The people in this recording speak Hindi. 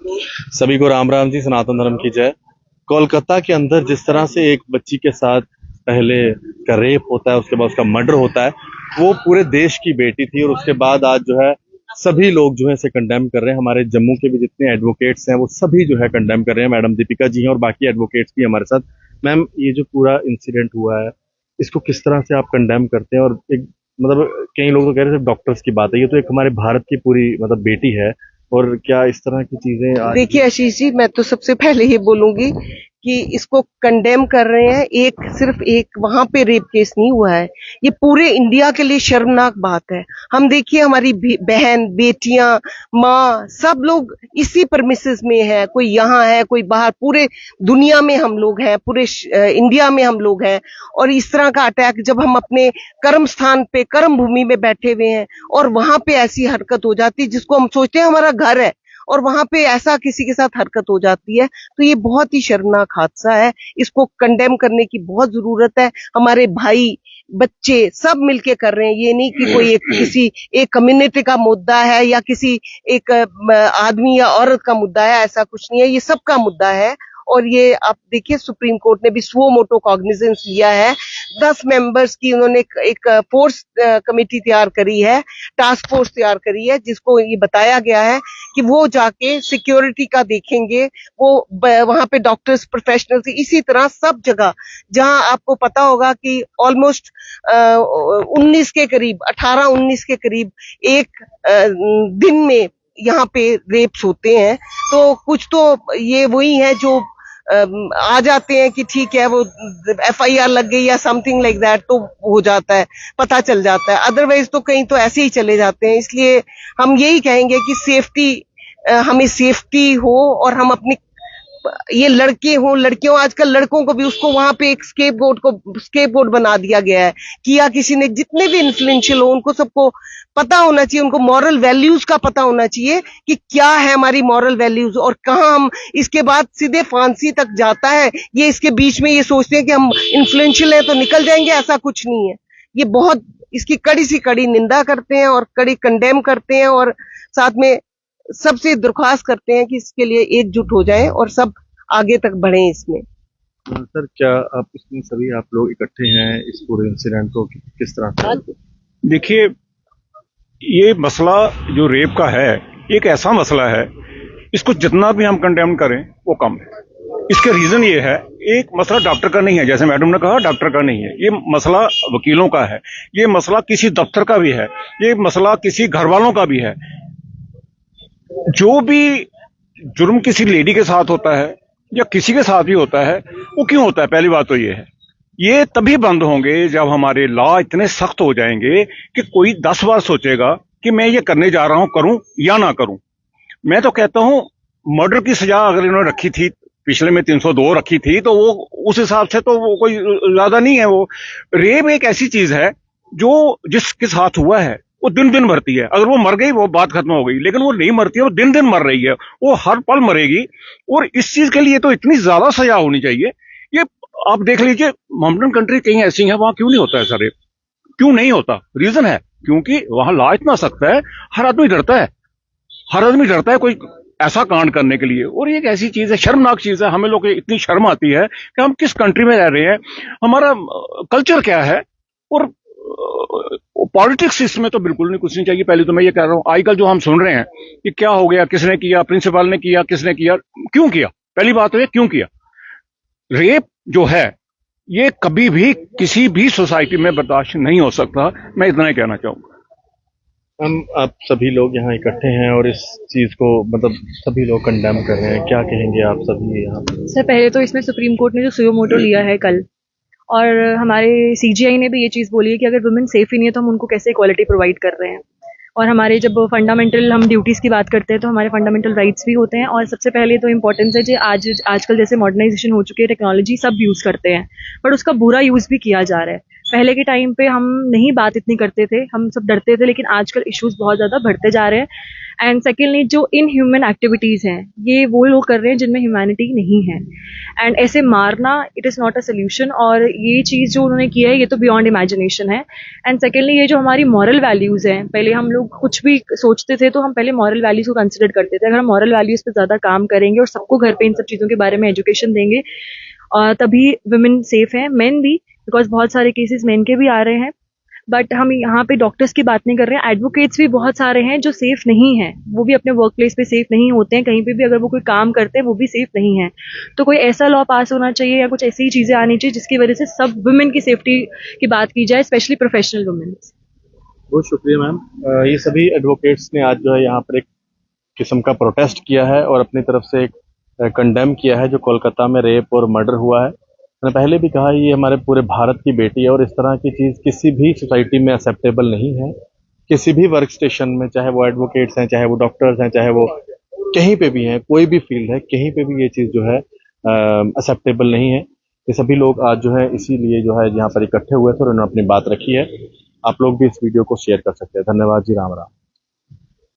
सभी को राम राम जी, सनातन धर्म की जय। कोलकाता के अंदर जिस तरह से एक बच्ची के साथ पहले का रेप होता है, उसके बाद उसका मर्डर होता है, वो पूरे देश की बेटी थी और उसके बाद आज जो है सभी लोग जो है इसे कंडेम कर रहे हैं। हमारे जम्मू के भी जितने एडवोकेट्स हैं वो सभी जो है कंडेम कर रहे हैं। मैडम दीपिका जी हैं और बाकी एडवोकेट्स भी हमारे साथ। मैम, ये जो पूरा इंसिडेंट हुआ है, इसको किस तरह से आप कंडेम करते हैं? और एक मतलब कई लोग तो कह रहे हैं सिर्फ डॉक्टर्स की बात है, ये तो एक हमारे भारत की पूरी मतलब बेटी है। और क्या इस तरह की चीजें आज देखिए आशीष जी, मैं तो सबसे पहले ये बोलूंगी कि इसको कंडेम कर रहे हैं। एक सिर्फ एक वहां पे रेप केस नहीं हुआ है, ये पूरे इंडिया के लिए शर्मनाक बात है। हम देखिए हमारी बहन, बेटियां, माँ, सब लोग इसी परमिसेस में है। कोई यहाँ है, कोई बाहर, पूरे दुनिया में हम लोग हैं, पूरे इंडिया में हम लोग हैं। और इस तरह का अटैक जब हम अपने कर्म स्थान पे, कर्म भूमि में बैठे हुए हैं और वहां पे ऐसी हरकत हो जाती है जिसको हम सोचते हैं हमारा घर है, और वहां पे ऐसा किसी के साथ हरकत हो जाती है, तो ये बहुत ही शर्मनाक हादसा है। इसको कंडेम करने की बहुत जरूरत है। हमारे भाई, बच्चे सब मिलके कर रहे हैं। ये नहीं कि कोई किसी एक कम्युनिटी का मुद्दा है या किसी एक आदमी या औरत का मुद्दा है, ऐसा कुछ नहीं है, ये सबका मुद्दा है। और ये आप देखिए सुप्रीम कोर्ट ने भी सुओ मोटो कॉग्निजेंस लिया है। 10 मेंबर्स की उन्होंने एक फोर्स कमेटी तैयार करी है, टास्क फोर्स तैयार करी है, जिसको ये बताया गया है कि वो जाके सिक्योरिटी का देखेंगे। वो वहां पे डॉक्टर्स, प्रोफेशनल्स, इसी तरह सब जगह जहां आपको पता होगा कि ऑलमोस्ट 19 के करीब, 18-19 के करीब एक दिन में यहाँ पे रेप्स होते हैं। तो कुछ तो ये वही है जो आ जाते हैं कि ठीक है, वो FIR लग गई या समथिंग लाइक दैट, तो हो जाता है, पता चल जाता है। अदरवाइज तो कहीं तो ऐसे ही चले जाते हैं। इसलिए हम यही कहेंगे कि सेफ्टी, हमें सेफ्टी हो, और हम अपनी, ये लड़के हों, लड़कियों, आजकल लड़कों को भी उसको वहां पे एक स्केपगोट बना दिया गया है। किया किसी ने, जितने भी इन्फ्लुएंशियल हो उनको सबको पता होना चाहिए, उनको मॉरल वैल्यूज का पता होना चाहिए कि क्या है हमारी मॉरल वैल्यूज और कहाँ हम इसके बाद सीधे फांसी तक जाता है। ये इसके बीच में ये सोचते हैं कि हम इन्फ्लुएंशियल हैं तो निकल जाएंगे, ऐसा कुछ नहीं है। ये बहुत, इसकी कड़ी सी कड़ी निंदा करते हैं और कड़ी कंडेम करते हैं, और साथ में सबसे दरख्वास्त करते हैं कि इसके लिए एकजुट हो जाएं और सब आगे तक बढ़े इसमें। सर, क्या आप इसमें सभी आप लोग इकट्ठे हैं इस पूरे इंसिडेंट को किस तरह से? देखिए, ये मसला जो रेप का है, एक ऐसा मसला है, इसको जितना भी हम कंडेम करें वो कम है। इसके रीजन ये है, एक मसला डॉक्टर का नहीं है, जैसे मैडम ने कहा डॉक्टर का नहीं है, ये मसला वकीलों का है, ये मसला किसी दफ्तर का भी है, ये मसला किसी घर वालों का भी है। जो भी जुर्म किसी लेडी के साथ होता है या किसी के साथ भी होता है, वो क्यों होता है? पहली बात तो ये है, ये तभी बंद होंगे जब हमारे लॉ इतने सख्त हो जाएंगे कि कोई 10 बार सोचेगा कि मैं ये करने जा रहा हूं, करूं या ना करूं। मैं तो कहता हूं, मर्डर की सजा अगर इन्होंने रखी थी, पिछले में 302 रखी थी, तो वो उस हिसाब से तो वो कोई ज्यादा नहीं है। वो रेप एक ऐसी चीज है जो जिसके साथ हुआ है वो दिन दिन मरती है। अगर वो मर गई वो बात खत्म हो गई, लेकिन वो नहीं मरती है, वो दिन दिन मर रही है, वो हर पल मरेगी। और इस चीज के लिए तो इतनी ज्यादा सजा होनी चाहिए। ये आप देख लीजिए, मोहम्मदन कंट्री कहीं ऐसी हैं, वहां क्यों नहीं होता ऐसा रेप? क्यों नहीं होता? रीजन है क्योंकि वहां लॉ इतना सख्त है, हर आदमी डरता है, हर आदमी डरता है कोई ऐसा कांड करने के लिए। और ये एक ऐसी चीज है, शर्मनाक चीज है, हमें लोग इतनी शर्म आती है कि हम किस कंट्री में रह रहे हैं, हमारा कल्चर क्या है। और पॉलिटिक्स इसमें तो बिल्कुल नहीं, कुछ नहीं चाहिए। पहले तो मैं ये कह रहा हूं, आजकल जो हम सुन रहे हैं कि क्या हो गया, किसने किया, प्रिंसिपल ने किया, किसने किया, क्यों किया? पहली बात तो ये, क्यों किया? रेप जो है ये कभी भी किसी भी सोसाइटी में बर्दाश्त नहीं हो सकता। मैं इतना ही कहना चाहूंगा। हम आप सभी लोग यहाँ इकट्ठे हैं और इस चीज को मतलब सभी लोग कंडेम कर रहे हैं, क्या कहेंगे आप सभी यहाँ पे? सर, पहले तो इसमें सुप्रीम कोर्ट ने जो सुयो मोटो लिया है कल, और हमारे CGI ने भी ये चीज़ बोली है कि अगर वुमेन सेफ ही नहीं है तो हम उनको कैसे इक्वालिटी प्रोवाइड कर रहे हैं। और हमारे जब फंडामेंटल हम ड्यूटीज़ की बात करते हैं तो हमारे फंडामेंटल राइट्स भी होते हैं। और सबसे पहले तो इम्पोर्टेंस है कि आजकल जैसे मॉडर्नाइजेशन हो चुकी है, टेक्नोलॉजी सब यूज़ करते हैं, बट उसका बुरा यूज़ भी किया जा रहा है। पहले के टाइम पे हम नहीं बात इतनी करते थे, हम सब डरते थे, लेकिन आजकल इश्यूज़ बहुत ज़्यादा बढ़ते जा रहे हैं। एंड सेकेंडली जो इनह्यूमन एक्टिविटीज़ हैं ये वो लोग कर रहे हैं जिनमें ह्यूमैनिटी नहीं है, एंड ऐसे मारना it is not a solution. और ये चीज़ जो उन्होंने किया है ये तो बियॉन्ड इमेजिनेशन है। एंड सेकेंडली ये जो हमारी मॉरल वैल्यूज़ हैं, पहले हम लोग कुछ भी सोचते थे तो हम पहले मॉरल वैल्यूज़ को कंसिडर करते थे। अगर हम मॉरल वैल्यूज़ पे ज़्यादा काम करेंगे और सबको घर पे इन सब चीज़ों के बारे में एजुकेशन देंगे तभी वुमेन सेफ हैं, मेन भी, बिकॉज बहुत सारे केसेस मेन के भी आ रहे हैं। बट हम यहाँ पे डॉक्टर्स की बात नहीं कर रहे हैं, एडवोकेट्स भी बहुत सारे हैं जो सेफ नहीं हैं, वो भी अपने वर्क प्लेस पे सेफ नहीं होते हैं, कहीं पे भी अगर वो कोई काम करते हैं वो भी सेफ नहीं है। तो कोई ऐसा लॉ पास होना चाहिए या कुछ ऐसी चीजें आनी चाहिए जिसकी वजह से सब वुमेन की सेफ्टी की बात की जाए, स्पेशली प्रोफेशनल वुमेन। बहुत शुक्रिया मैम। ये सभी एडवोकेट्स ने आज जो है यहाँ पर एक किस्म का प्रोटेस्ट किया है और अपनी तरफ से एक कंडेम किया है जो कोलकाता में रेप और मर्डर हुआ है। मैंने पहले भी कहा ये हमारे पूरे भारत की बेटी है और इस तरह की चीज़ किसी भी सोसाइटी में एक्सेप्टेबल नहीं है। किसी भी वर्क स्टेशन में, चाहे वो एडवोकेट्स हैं, चाहे वो डॉक्टर्स हैं, चाहे वो कहीं पे भी हैं, कोई भी फील्ड है, कहीं पे भी ये चीज़ जो है एक्सेप्टेबल नहीं है। ये सभी लोग आज जो है इसीलिए जो है यहाँ पर इकट्ठे हुए थे और उन्होंने अपनी बात रखी है। आप लोग भी इस वीडियो को शेयर कर सकते हैं। धन्यवाद जी। राम राम।